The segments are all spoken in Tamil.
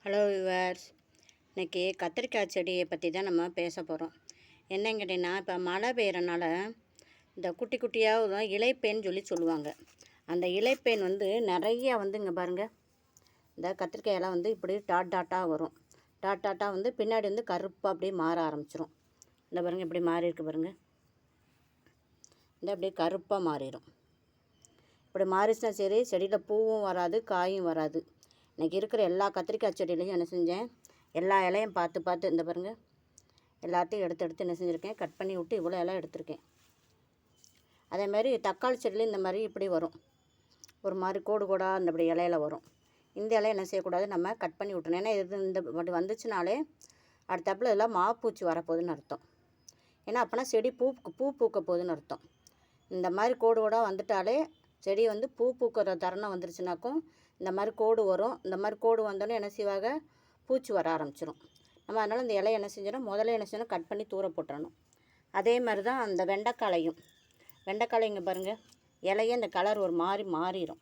ஹலோ விவர்ஸ், இன்றைக்கி கத்திரிக்காய் செடியை பற்றி தான் நம்ம பேச போகிறோம். என்னன்னு கேட்டிங்கன்னா, இப்போ மழை பெய்யறனால இந்த குட்டி குட்டியாக இலைப்பேன்னு சொல்லுவாங்க. அந்த இலைப்பேன் நிறையா இங்கே பாருங்கள், இந்த கத்திரிக்காயெல்லாம் இப்படி டாட் டாட்டாக வரும். டாட் டாட்டாக பின்னாடி கருப்பாக அப்படியே மாற ஆரம்பிச்சிரும். இந்த பாருங்கள், இப்படி மாறி இருக்கு பாருங்கள். இந்த அப்படியே கருப்பாக மாறிடும். இப்படி மாறிச்சுன்னா சரி, செடியில் பூவும் வராது, காயும் வராது. இன்றைக்கி இருக்கிற எல்லா கத்திரிக்காய் செடியிலையும் என்ன செஞ்சேன், எல்லா இலையும் பார்த்து இந்த பாருங்கள், எல்லாத்தையும் எடுத்து என்ன செஞ்சுருக்கேன், கட் பண்ணி விட்டு இவ்வளோ இலை எடுத்திருக்கேன். அதேமாதிரி தக்காளி செடியிலையும் இந்த மாதிரி இப்படி வரும், ஒரு மாதிரி கோடு கோடாக அந்த இப்படி இலையில வரும். இந்த இலையை என்ன செய்யக்கூடாது, நம்ம கட் பண்ணி விட்டணும். ஏன்னா இது இந்த இப்படி வந்துச்சுனாலே அடுத்தப்பில் இதெல்லாம் மாப்பூச்சி வரப்போகுதுன்னு அர்த்தம். ஏன்னா அப்போனா செடி பூ பூக்க போகுதுன்னு அர்த்தம். இந்த மாதிரி கோடு கோடாக வந்துட்டாலே செடி பூ பூக்கிற தருணம் வந்துருச்சுனாக்கும் இந்த மாதிரி கோடு வரும். இந்த மாதிரி கோடு வந்தோடனே என்ன செய்வாங்க, பூச்சி வர ஆரம்பிச்சிடும். நம்ம அதனால் இந்த இலையை என்ன செஞ்சிடணும், முதல்ல என்ன செய்யணும், கட் பண்ணி தூர போட்டுறணும். அதே மாதிரி தான் அந்த வெண்டைக்காலையும் இங்கே பாருங்கள், இலையே இந்த கலர் ஒரு மாதிரி மாறிடும்.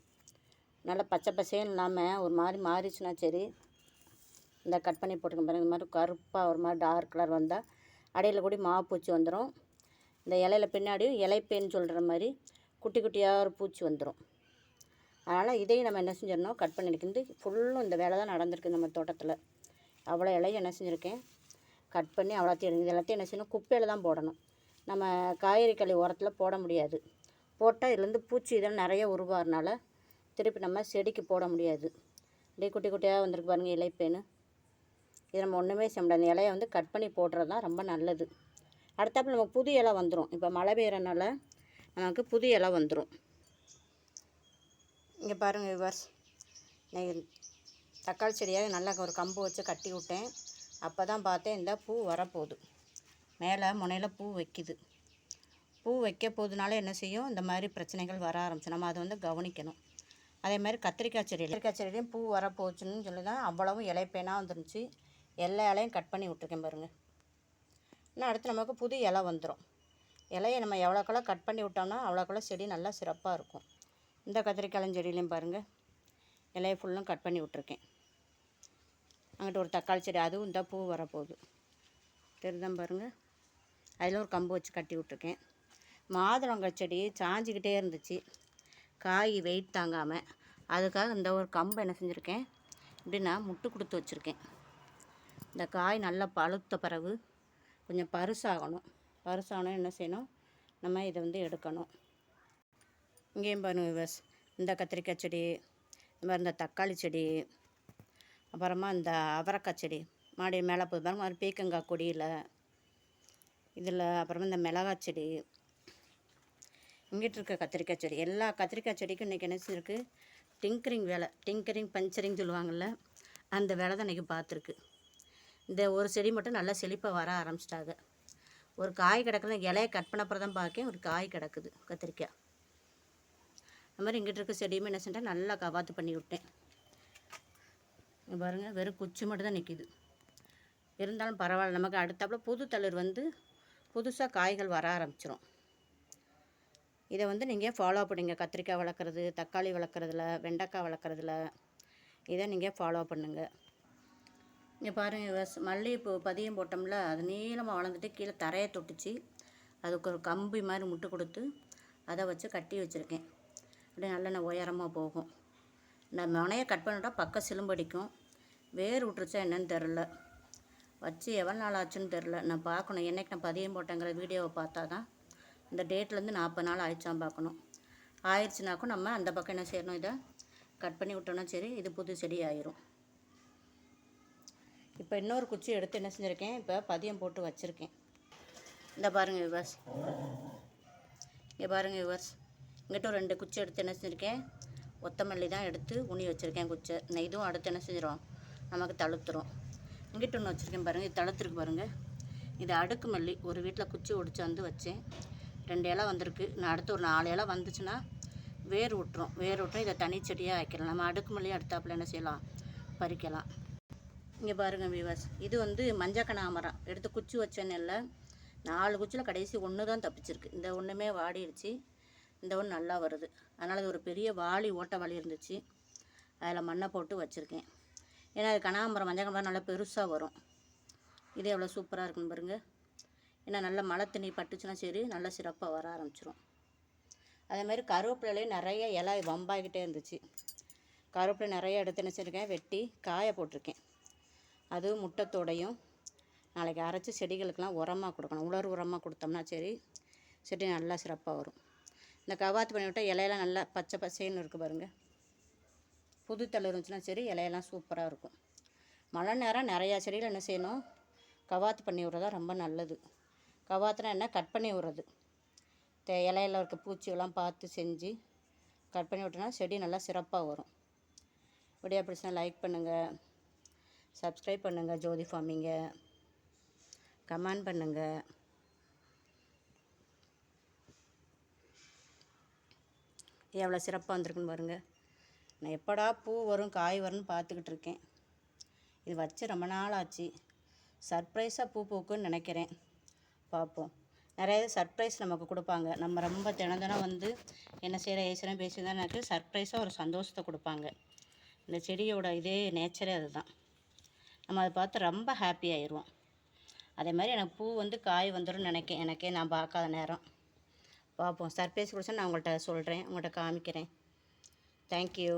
நல்லா பச்சை பசேன்னு இல்லாமல் ஒரு மாதிரி மாறிச்சுன்னா சரி, இந்த கட் பண்ணி போட்டுக்க பாருங்கள். இந்த மாதிரி கருப்பாக ஒரு மாதிரி டார்க் கலர் வந்தால் அடையில் கூடி மாப்பூச்சி வந்துடும். இந்த இலையில பின்னாடியும் இலைப்பேன்னு சொல்கிற மாதிரி குட்டி குட்டியாக ஒரு பூச்சி வந்துடும். அதனால் இதையும் நம்ம என்ன செஞ்சிடணும், கட் பண்ணியிருக்கிறது ஃபுல்லும் இந்த வேலை தான் நடந்திருக்கு நம்ம தோட்டத்தில். அவ்வளோ இலையும் என்ன செஞ்சுருக்கேன், கட் பண்ணி அவ்வளோத்தையும் இது எல்லாத்தையும் என்ன செய்யணும், குப்பையில் தான் போடணும். நம்ம காய்கறி களி உரத்தில் போட முடியாது. போட்டால் இதுலேருந்து பூச்சி இதெல்லாம் நிறைய உருவாகிறனால திருப்பி நம்ம செடிக்கு போட முடியாது. அப்படியே குட்டி குட்டியாக வந்திருக்கு பாருங்கள் இலைப்பேன்னு. இது நம்ம ஒன்றுமே செய்ய முடியாது. அந்த இலையை கட் பண்ணி போடுறது தான் ரொம்ப நல்லது. அடுத்தாப்புல நமக்கு புது இலை வந்துடும். இப்போ மழை பெய்யறனால நமக்கு புது இலை வந்துடும். இங்கே பாருங்கள் விவர்ஸ், தக்காளி செடியாக நல்லா ஒரு கம்பு வச்சு கட்டி விட்டேன். அப்போ தான் பார்த்தேன் இந்த பூ வரப்போகுது, மேலே முனையில் பூ வைக்குது. பூ வைக்க போகுதுனால என்ன செய்யும், இந்த மாதிரி பிரச்சனைகள் வர ஆரம்பிச்சு நம்ம அதை கவனிக்கணும். அதே மாதிரி கத்திரிக்காய் செடியிலையும் பூ வரப்போச்சுன்னு சொல்லி தான் அவ்வளவும் இலைப்பேனாக வந்துருந்துச்சு. எல்லா இலையும் கட் பண்ணி விட்ருக்கேன் பாருங்கள். இன்னும் அடுத்து நமக்கு புது இலை வந்துடும். இலையை நம்ம எவ்வளோக்கெல்லாம் கட் பண்ணி விட்டோம்னா அவ்வளோக்கெல்லாம் செடி நல்லா சிறப்பாக இருக்கும். இந்த கத்திரிக்காய் செடியிலையும் பாருங்கள், இலையை ஃபுல்லும் கட் பண்ணி விட்ருக்கேன். அங்கிட்ட ஒரு தக்காளி செடி, அதுவும் இந்த பூ வரப்போகுது தெரியுதான் பாருங்கள். அதில் ஒரு கம்பு வச்சு கட்டி விட்ருக்கேன். மாதுளங்காய் செடி சாஞ்சிக்கிட்டே இருந்துச்சு, காய் வெயிட் தாங்காமல். அதுக்காக இந்த ஒரு கம்பை என்ன செஞ்சுருக்கேன், இப்படி நான் முட்டு கொடுத்து வச்சுருக்கேன். இந்த காய் நல்லா பழுத்த பிறகு கொஞ்சம் பருசாகணும். பருசாகணும் என்ன செய்யணும், நம்ம இதை எடுக்கணும். இங்கேயும் பாருங்கள் விவஸ், இந்த கத்திரிக்காய் செடி, இந்த மாதிரி இந்த தக்காளி செடி, அப்புறமா இந்த அவரைக்காய் செடி மாடி மேலே போய் பாருங்கள், மாதிரி பீக்கங்காய் கொடியில் இதில், அப்புறமா இந்த மிளகாய் செடி, இங்கிட்டு இருக்க கத்திரிக்காய் செடி, எல்லா கத்திரிக்காய் செடிக்கும் இன்றைக்கி என்ன செஞ்சுருக்கு, டிங்கரிங் வேலை, டிங்கரிங் பஞ்சரிங் சொல்லுவாங்கள்ல, அந்த வேலை தான் இன்றைக்கி பார்த்துருக்கு. இந்த ஒரு செடி மட்டும் நல்லா செழிப்பாக வர ஆரம்பிச்சிட்டாங்க. ஒரு காய் கிடக்குது, இலையை கட் பண்ண அப்புறம் தான் பார்க்கேன் ஒரு காய் கிடக்குது கத்திரிக்காய். அது மாதிரி இங்கிட்ட இருக்க செடியுமே என்ன செஞ்சேன், நல்லா கவாத்து பண்ணி விட்டேன். பாருங்கள், வெறும் குச்சி மட்டும் தான் நிற்கிது. இருந்தாலும் பரவாயில்ல, நமக்கு அடுத்தாப்புல புது தளிர் புதுசாக காய்கள் வர ஆரம்பிச்சிடும். இதை நீங்கள் ஃபாலோ பண்ணுங்க. கத்திரிக்காய் வளர்க்குறது, தக்காளி வளர்க்குறதுல, வெண்டைக்காய் வளர்க்குறதுல இதை நீங்கள் ஃபாலோ பண்ணுங்கள். இங்கே பாருங்கள், மல்லிகைப்பூ பதியம் போட்டோம்ல, அது நீளமாக வளர்ந்துட்டு கீழே தரையை தொட்டுச்சு. அதுக்கு ஒரு கம்பி மாதிரி முட்டு கொடுத்து அதை வச்சு கட்டி வச்சுருக்கேன். அப்படியே நல்லெண்ணெய் உயரமாக போகும். இந்த முனையை கட் பண்ணிவிட்டால் பக்கம் சிலும்படிக்கும். வேர் விட்டுருச்சா என்னன்னு தெரில, வச்சு எவ்வளோ நாள் ஆச்சுன்னு தெரில. நான் பார்க்கணும், என்றைக்கு நான் பதியம் போட்டேங்கிற வீடியோவை பார்த்தா தான் இந்த டேட்லேருந்து 40 நாள் ஆயிடுச்சான் பார்க்கணும். ஆயிடுச்சுனாக்கும் நம்ம அந்த பக்கம் என்ன செய்யணும், இதை கட் பண்ணி விட்டோம்னா சரி, இது புது செடி ஆயிரும். இப்போ இன்னொரு குச்சி எடுத்து என்ன செஞ்சுருக்கேன், இப்போ பதியம் போட்டு வச்சுருக்கேன். இந்த பாருங்கள் விவர்ஸ், இங்கே பாருங்கள் விவர்ஸ், இங்கிட்ட ஒரு 2 குச்சி எடுத்து என்ன செஞ்சுருக்கேன், ஒத்தமல்லி தான் எடுத்து உனி வச்சுருக்கேன் குச்சை. இதுவும் அடுத்து என்ன செஞ்சிடும், நமக்கு தழுத்துரும். இங்கிட்ட ஒன்று வச்சுருக்கேன் பாருங்கள், இது தழுத்துருக்கு பாருங்கள். இது அடுக்கு மல்லி, ஒரு வீட்டில் குச்சி ஒடிச்சு வச்சேன். 2 இலை வந்திருக்கு. நான் அடுத்து ஒரு 4 இலை வந்துச்சுன்னா வேர் விட்டுரும். இதை தனி செடியாக வைக்கலாம். நம்ம அடுக்கு மல்லியை அடுத்தாப்பில் என்ன செய்யலாம், பறிக்கலாம். இங்கே பாருங்கள் வியூவர்ஸ், இது மஞ்சள் கனகாமரம் எடுத்து குச்சி வச்சேன்னு இல்லை, 4 குச்சியில் கடைசி ஒன்று தான் தப்பிச்சிருக்கு. இந்த ஒன்றுமே வாடிடுச்சு, இந்த ஒன்று நல்லா வருது. அதனால் இது ஒரு பெரிய வாளி, ஓட்ட வாளி இருந்துச்சு, அதில் மண்ணை போட்டு வச்சுருக்கேன். ஏன்னா அது கனகாம்பரம் மஞ்சள் கலர் நல்லா பெருசாக வரும். இது எவ்வளோ சூப்பராக இருக்குன்னு பாருங்கள். ஏன்னா நல்லா மழை தண்ணி பட்டுச்சுன்னா சரி நல்லா சிறப்பாக வர ஆரம்பிச்சிரும். அதேமாதிரி கருவேப்பிலையிலையும் நிறைய இலை வம்பாகிட்டே இருந்துச்சு. கருவேப்பிலை நிறைய எடுத்து நினச்சிருக்கேன், வெட்டி காய போட்டிருக்கேன். அதுவும் முட்டத்தோடையும் நாளைக்கு அரைச்சி செடிகளுக்கெல்லாம் உரமாக கொடுக்கணும். உலர் உரமாக கொடுத்தோம்னா சரி செடி நல்லா சிறப்பாக வரும். இந்த கவாத்து பண்ணி விட்டால் இலையெல்லாம் நல்லா பச்சை பசேன்னு இருக்குது பாருங்கள். புது தழை இருந்துச்சுன்னா சரி இலையெல்லாம் சூப்பராக இருக்கும். மழை நேரம் நிறையா செடியில் என்ன செய்யணும், கவாத்து பண்ணி விட்றதா ரொம்ப நல்லது. கவாத்துனா என்ன, கட் பண்ணி விட்றது. இலையில இருக்க பூச்சியெல்லாம் பார்த்து செஞ்சு கட் பண்ணி விட்டோன்னா செடி நல்லா சிறப்பாக வரும். வீடியோ பிடிச்சா லைக் பண்ணுங்கள், சப்ஸ்கிரைப் பண்ணுங்கள் ஜோதி ஃபார்மிங்கை, கமெண்ட் பண்ணுங்கள். எவ்வளோ சிறப்பாக வந்திருக்குன்னு பாருங்கள். நான் எப்படா பூ வரும் காய் வரும்னு பார்த்துக்கிட்டு இருக்கேன். இது வச்சு ரொம்ப நாள் ஆச்சு. சர்ப்ரைஸாக பூ பூக்குன்னு நினைக்கிறேன். பார்ப்போம். நிறைய சர்ப்ரைஸ் நமக்கு கொடுப்பாங்க. நம்ம ரொம்ப தினம் வந்து என்ன செய்கிற ஏசுகிறேன் பேசி தான் எனக்கு சர்ப்ரைஸாக ஒரு சந்தோஷத்தை கொடுப்பாங்க. இந்த செடியோட இதே நேச்சரே அதுதான். நம்ம அதை பார்த்து ரொம்ப ஹாப்பி ஆயிடுவோம். அதே மாதிரி எனக்கு பூ வந்து காய் வந்துடும் நினைக்கேன். எனக்கே நான் பார்க்காத நேரம். பார்ப்போம். சர்ப்ரைஸ் கொடுத்தா நான் உங்கள்கிட்ட சொல்கிறேன், உங்கள்கிட்ட காமிக்கிறேன். தேங்க்யூ.